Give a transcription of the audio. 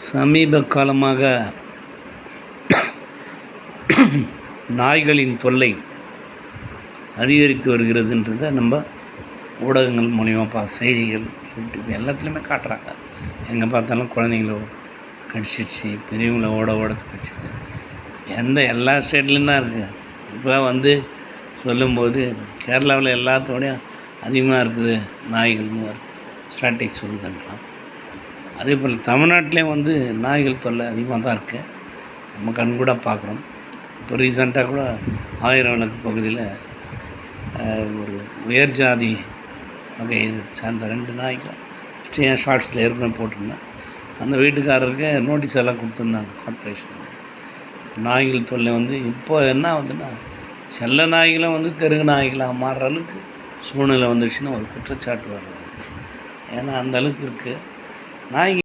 சமீப காலமாக நாய்களின் தொல்லை அதிகரித்து வருகிறதுன்றதை நம்ம ஊடகங்கள் மூலிமா செய்திகள் யூடியூப் எல்லாத்துலேயுமே காட்டுறாங்க. எங்கே பார்த்தாலும் குழந்தைங்கள கடிச்சிடுச்சு, பெரியவங்கள ஓட கடிச்சிது. எல்லா ஸ்டேட்லேயும் தான் இருக்குது. இப்போ சொல்லும்போது கேரளாவில் எல்லாத்தோடையும் அதிகமாக இருக்குது நாய்கள்னு ஒரு ஸ்ட்ராட்டஜி சொல்லுதுன்றான். அதே போல் தமிழ்நாட்டிலே நாய்கள் தொல்லை அதிகமாக தான் இருக்குது. நம்ம கண்கூட பார்க்குறோம். இப்போ ரீசெண்டாக கூட ஆயிரம் விளக்கு பகுதியில் ஒரு உயர் ஜாதி வகையை சார்ந்த 2 நாய்கள் ஷார்ட்ஸில் ஏற்கனவே போட்டிருந்தேன். அந்த வீட்டுக்காரருக்கு நோட்டீஸ் எல்லாம் கொடுத்துருந்தாங்க கார்ப்பரேஷன். நாய்கள் தொல்லை இப்போ என்ன செல்ல நாய்களும் தெருகு நாய்களாக மாறுற அளவுக்கு சூழ்நிலை வந்துடுச்சுன்னா ஒரு குற்றச்சாட்டு வருது. ஏன்னா அந்த அளவுக்கு இருக்குது நாய்.